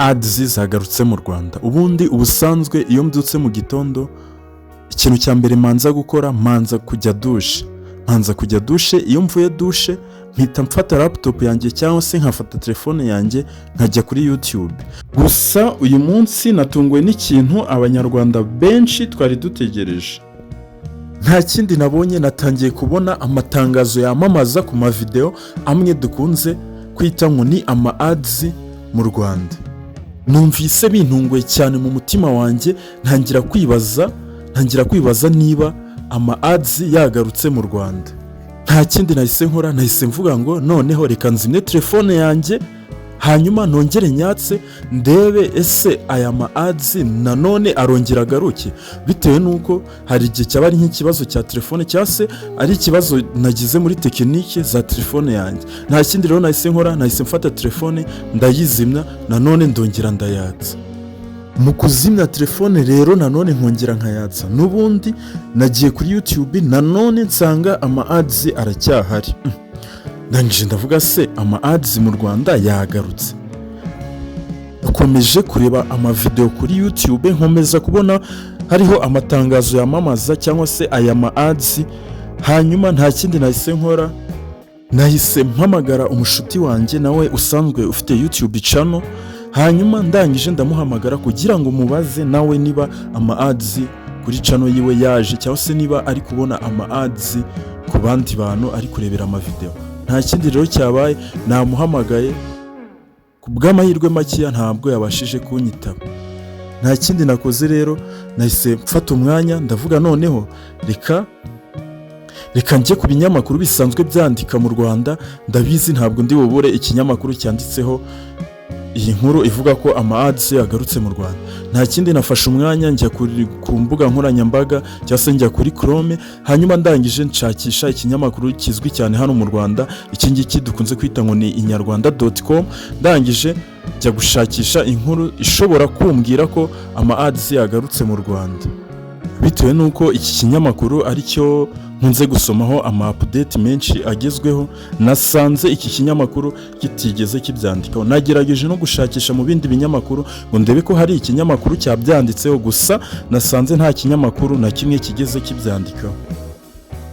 ads zagarutse mu Rwanda. Ubundi ubusanzwe iyo mbyutse mu gitondo ikintu cya mbere manza gukora, manza kujya dushe. Iyo mvuye dushe mpita mfata laptop yanjye cyangwa se nkafata telefone yanjye nkajya kuri YouTube. Gusa uyu munsi natunguwe n'ikintu abanyarwanda benshi twari dutegereje. Nta kindi nabonye, natangiye kubona amatangazo yamamaza ku mavideo amwe dukunze kwita ngo ni ama ads mu Rwanda. Numvise bintunguye cyane mu mutima wanjye, ntangira kwibaza niba ama ads yagarutse mu Rwanda. Nta kindi nahise nkora, nahise mvuga ngo noneho reka nzimye telefone yanjye, hanyuma nongere nyatse ndebe ese aya ma ads nanone arongera agaruke, bitewe nuko hari igihe cyaba ari nk'ikibazo cya telefone cyangwa se ari ikibazo nagize muri tekinike za telefone yanjye. Nta kindi rero nahise nkora, nahise mfata telefone ndayizimya, nanone ndongera ndayatsa. Mu kuzimya telefone rero nanone nkongera nkayatsa, n'ubundi nagiye kuri YouTube nanone nsanga ama ads aracyahari. Ndangije ndavuga se ama ads mu Rwanda yagarutse. Ukomeje kureba amavideo kuri YouTube, nkomeza kubona hariho amatangazo yamamaza cyangwa se aya ma ads. Hanyuma nta kindi nahise nkora, nahise mpamagara umushuti wanjye nawe usanzwe ufite YouTube channel. Hanyuma ndangije ndamuhamagara kugira ngo mubaze nawe niba ama ads kuri channel yiwe yaje, cyangwa se niba ari kubona ama ads ku bandi bantu ari kurebera amavideo. Nta kindi rero cyabaye, namuhamagaye ku bw'amahirwe makeya ntabwo yabashije kunyitaba. Nta kindi nakoze rero, nahise mfata umwanya ndavuga noneho reka njye ku binyamakuru bisanzwe byandika mu Rwanda. Ndabizi ntabwo ndi bubure ikinyamakuru cyanditseho iyi nkuru ivuga ko ama ads yagarutse mu Rwanda. Nta kindi nafashe umwanya njya ku mbuga nkoranyambaga cyangwa se njya kuri Chrome, hanyuma ndangije nshakisha ikinyamakuru kizwi cyane hano mu Rwanda, iki ngiki dukunze kwita ngo ni inyarwanda.com. ndangije njya gushakisha inkuru ishobora kumbwira ko ama ads yagarutse mu Rwanda, bitewe nuko iki kinyamakuru aricyo nkunze gusomaho ama update menshi agezweho. Nasanze iki kinyamakuru kitigeze kibyandikaho. Nagerageje no gushakisha mu bindi binyamakuru ngo ndebe ko hari ikinyamakuru cyabyanditseho, gusa nasanze nta kinyamakuru na kimwe kigeze kibyandikaho.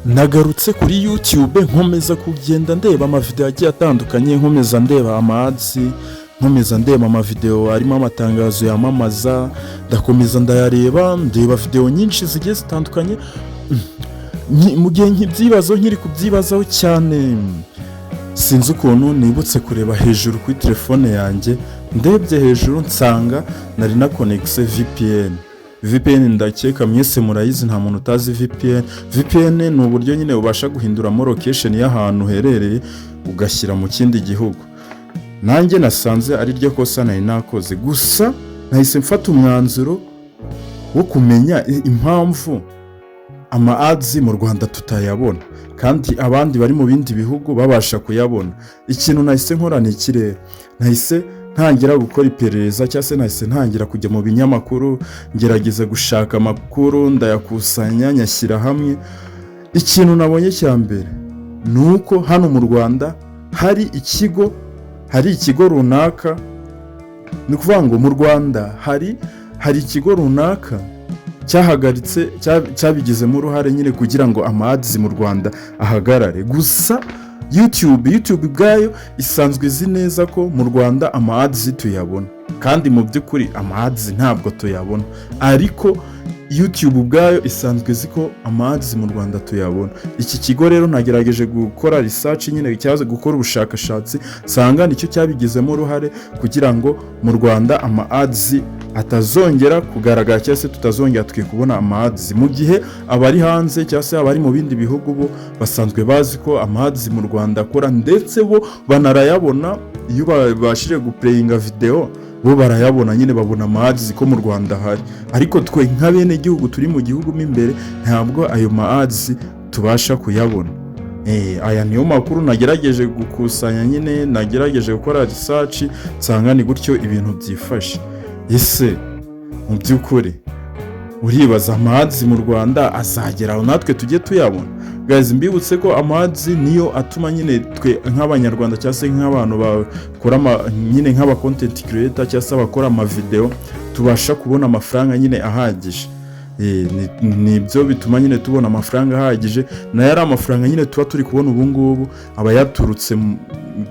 Nagarutse kuri YouTube, nkomeza kugenda ndeba amavideo agiye atandukanye, nkomeza ndeba ama ads, nkomeza ndeba amavideo arimo amatangazo yamamaza, ndakomeza ndeba video nyinshi zigiye zitandukanye. Mu gihe nkiri kubyibazaho cyane, sinzi ukuntu nibutse kureba hejuru kuri telefone yanjye. Ndebye hejuru nsanga nari na connecte VPN. Ndakeka mwese murayizi, nta muntu utazi VPN ni uburyo nyine ubasha guhinduramo location y'ahantu uherereye ugashyira mu kindi gihugu. Nanjye nasanze ari ryo kosa nari nakoze, gusa nahise mfata umwanzuro wo kumenya impamvu ama ads mu Rwanda tutayabona kandi abandi bari mu bindi bihugu babasha kuyabona. Ikintu nahise nkora ni ikirere, nahise ntangira gukora iperereza, cyangwa se nahise ntangira kujya mu binyamakuru ngerageza gushaka amakuru, ndayakusanya nyashyira hamwe. Ikintu nabonye cya mbere ni uko hano mu Rwanda hari ikigo runaka, ni ukuvuga ngo mu Rwanda hari ikigo runaka cyabigizemo uruhare nyine kugira ngo ama ads mu Rwanda ahagarare. Gusa YouTube ubwayo isanzwe izi neza ko mu Rwanda ama ads tuyabona, kandi mu by'ukuri ama ads ntabwo tuyabona, ariko YouTube ubwayo isanzwe izi ko ama ads mu Rwanda tuyabona. Iki kigo rero nagerageje gukora research nyine, cyaje gukora ubushakashatsi, nsanga nicyo cyabigizemo uruhare kugira ngo mu Rwanda ama ads atazongera kugaragara, cyangwa se tutazongera kubona ama ads. Mu gihe abari hanze cyangwa se abari mu bindi bihugu bo basanzwe bazi ko ama ads mu Rwanda akora, ndetse bo banarayabona. Iyo babashije guplayinga video bo barayabona nyine, babona ama ads ko mu Rwanda hari. Ariko twe nka bene gihugu turi mu gihugu mo imbere ntabwo ayo ma ads tubasha kuyabona. Aya niyo makuru nagerageje gukusanya nyine, nagerageje gukora research, nsanga ni gutyo ibintu byifashe. Ese mu by'ukuri uribaza amazi mu Rwanda azageraho natwe tujye tuyabona? Guys, mbibutse ko amazi niyo atuma nyine twe nk'abanyarwanda cyangwa se nk'abantu bakora nyine nk'aba content creator cyangwa se abakora amavideo tubasha kubona amafaranga nyine ahagije. Nibyo bituma nyine tubona amafaranga ahagije, nayo ari amafaranga nyine tuba turi kubona ubu ngubu aba yaturutse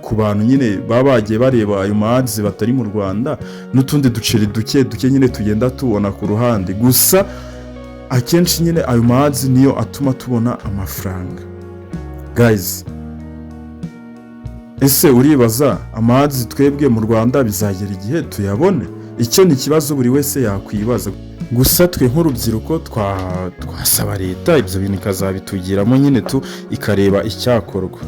ku bantu nyine baba bagiye bareba ayo mazi batari mu Rwanda, n'utundi duceri duke nyine tugenda tubona ku ruhande. Gusa akenshi nyine ayo mazi niyo atuma tubona amafaranga. Guys, ese uribaza amazi twebwe mu Rwanda bizagera igihe tuyabone? Icyo ni ikibazo buri wese yakwibaza. Gusa twe nk'urubyiruko twasaba leta ibyo bintu ikazabitugiramo nyine ikareba icyakorwa.